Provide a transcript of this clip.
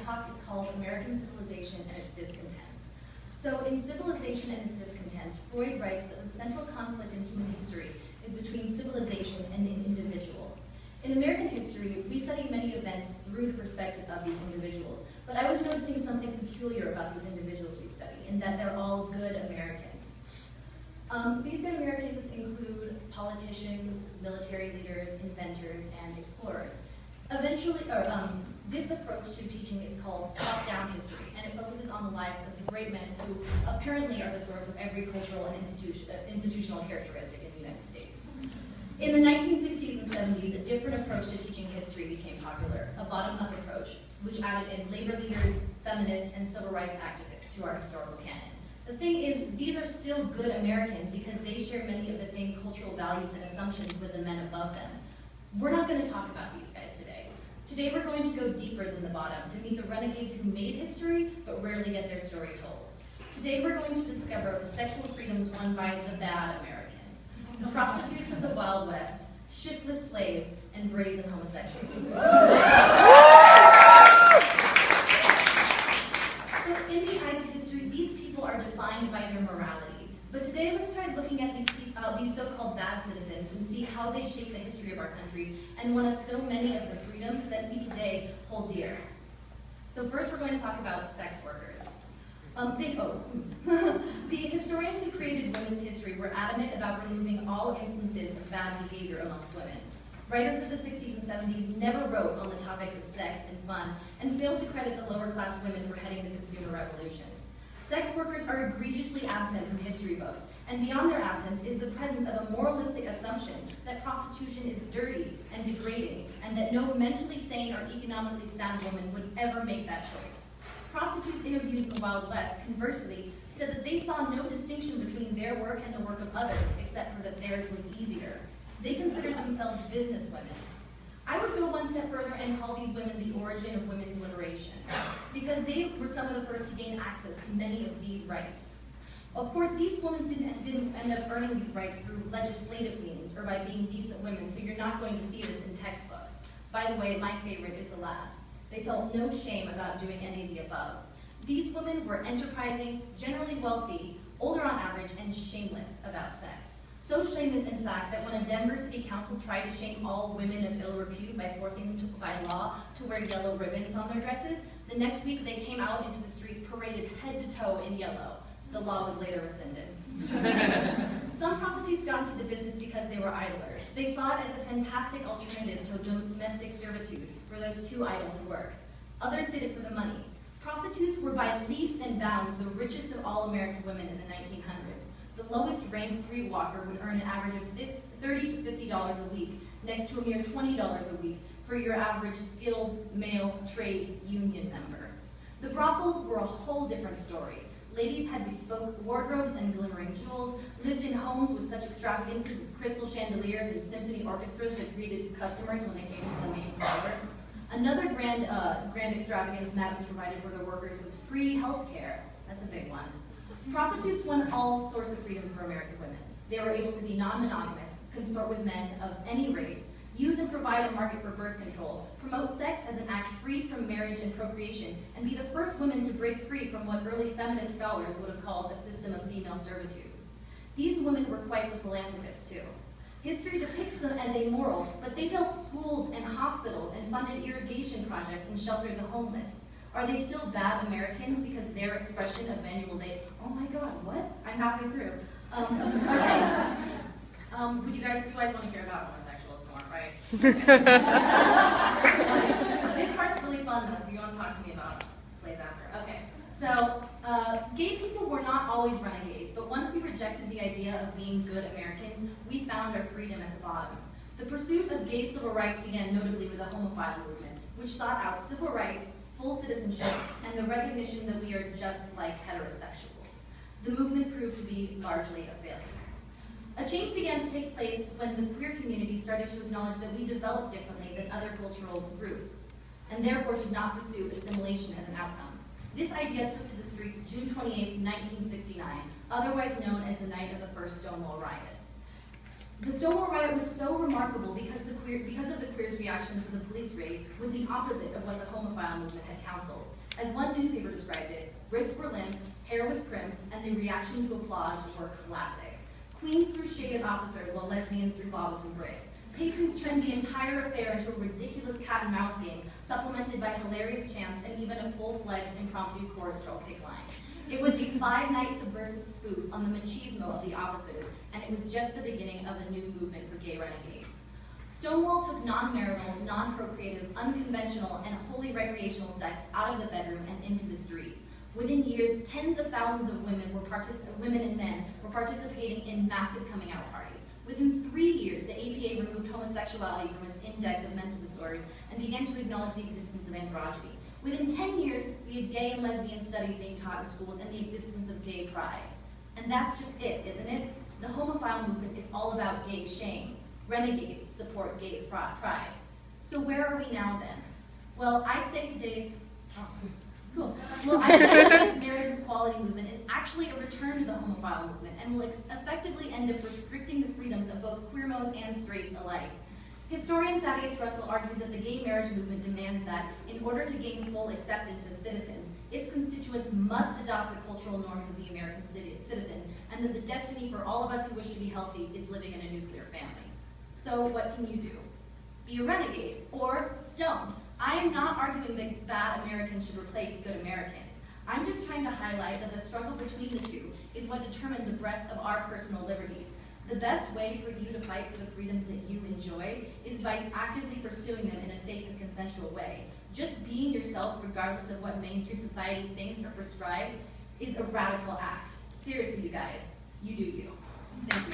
talk is called American Civilization and Its Discontents. So in Civilization and Its Discontents, Freud writes that the central conflict in human history is between civilization and the individual. In American history, we study many events through the perspective of these individuals, but I was noticing something peculiar about these individuals we study, in that they're all good Americans. These good Americans include politicians, military leaders, inventors, and explorers. This approach to teaching is called top-down history, and it focuses on the lives of the great men who apparently are the source of every cultural and institutional characteristic in the United States. In the 1960s and 70s, a different approach to teaching history became popular, a bottom-up approach, which added in labor leaders, feminists, and civil rights activists to our historical canon. The thing is, these are still good Americans because they share many of the same cultural values and assumptions with the men above them. We're not going to talk about these guys today. Today we're going to go deeper than the bottom to meet the renegades who made history but rarely get their story told. Today we're going to discover the sexual freedoms won by the bad Americans, the prostitutes of the Wild West, shiftless slaves, and brazen homosexuals. So in the eyes of history, these people are defined by their morality. But today let's try looking at these so-called bad citizens and see how they shape the history of our country and won us so many of the freedoms that we today hold dear. So first we're going to talk about sex workers. The historians who created women's history were adamant about removing all instances of bad behavior amongst women. Writers of the 60s and 70s never wrote on the topics of sex and fun and failed to credit the lower class women for heading the consumer revolution. Sex workers are egregiously absent from history books, and beyond their absence is the presence of a moralistic assumption that prostitution is dirty and degrading, and that no mentally sane or economically sound woman would ever make that choice. Prostitutes interviewed in the Wild West, conversely, said that they saw no distinction between their work and the work of others, except for that theirs was easier. They considered themselves business women. I would go one step further and call these women the origin of women's liberation, because they were some of the first to gain access to many of these rights. Of course, these women didn't end up earning these rights through legislative means or by being decent women, so you're not going to see this in textbooks. By the way, my favorite is the last. They felt no shame about doing any of the above. These women were enterprising, generally wealthy, older on average, and shameless about sex. So shameless, in fact, that when a Denver City Council tried to shame all women of ill repute by forcing them by law to wear yellow ribbons on their dresses, the next week they came out into the streets paraded head to toe in yellow. The law was later rescinded. Some prostitutes got into the business because they were idlers. They saw it as a fantastic alternative to domestic servitude for those too idle to work. Others did it for the money. Prostitutes were by leaps and bounds the richest of all American women in the 1900s. The lowest ranked streetwalker would earn an average of $30 to $50 a week, next to a mere $20 a week for your average skilled male trade union member. The brothels were a whole different story. Ladies had bespoke wardrobes and glimmering jewels, lived in homes with such extravagances as crystal chandeliers and symphony orchestras that greeted customers when they came to the main parlor. Another grand extravagance madams provided for their workers was free health care. That's a big one. Prostitutes won all sorts of freedom for American women. They were able to be non-monogamous, consort with men of any race, use and provide a market for birth control, promote sex as an act free from marriage and procreation, and be the first women to break free from what early feminist scholars would have called a system of female servitude. These women were quite the philanthropists, too. History depicts them as amoral, but they built schools and hospitals and funded irrigation projects and sheltered the homeless. Are they still bad Americans because their expression of manual labor? Oh my God, what? I'm halfway through. Okay. You guys want to hear about homosexuals more, right? Okay. This part's really fun though, so you want to talk to me about slaves after. Okay. So, gay people were not always renegades, but once we rejected the idea of being good Americans, we found our freedom at the bottom. The pursuit of gay civil rights began notably with the homophile movement, which sought out civil rights, full citizenship, and the recognition that we are just like heterosexuals. The movement proved to be largely a failure. A change began to take place when the queer community started to acknowledge that we develop differently than other cultural groups, and therefore should not pursue assimilation as an outcome. This idea took to the streets June 28, 1969, otherwise known as the night of the first Stonewall Riot. The Stonewall Riot was so remarkable because of the queers' reaction to the police raid was the opposite of what the homophile movement had counseled. As one newspaper described it, wrists were limp, hair was primped, and the reaction to applause were classic. Queens threw shade at officers while lesbians threw bottles and bricks. Patrons turned the entire affair into a ridiculous cat-and-mouse game, supplemented by hilarious chants and even a full-fledged impromptu chorus girl kick line. It was a 5-night subversive spoof on the machismo of the officers, and it was just the beginning of a new movement for gay renegades. Stonewall took non-marital, non-procreative, unconventional, and wholly recreational sex out of the bedroom and into the street. Within years, tens of thousands of women and men were participating in massive coming-out parties. Within 3 years, the APA removed homosexuality from its index of mental disorders and began to acknowledge the existence of androgyny. Within 10 years, we had gay and lesbian studies being taught in schools and the existence of gay pride. And that's just it, isn't it? The homophile movement is all about gay shame. Renegades support gay pride. So where are we now then? Well, I'd say today's marriage equality movement is actually a return to the homophile movement and will effectively end up restricting the freedoms of both queermos and straights alike. Historian Thaddeus Russell argues that the gay marriage movement demands that, in order to gain full acceptance as citizens, its constituents must adopt the cultural norms of the American citizen, and that the destiny for all of us who wish to be healthy is living in a nuclear family. So what can you do? Be a renegade, or don't. I am not arguing that bad Americans should replace good Americans. I'm just trying to highlight that the struggle between the two is what determines the breadth of our personal liberties. The best way for you to fight for the freedoms that you enjoy is by actively pursuing them in a safe and consensual way. Just being yourself, regardless of what mainstream society thinks or prescribes, is a radical act. Seriously, you guys, you do you. Thank you.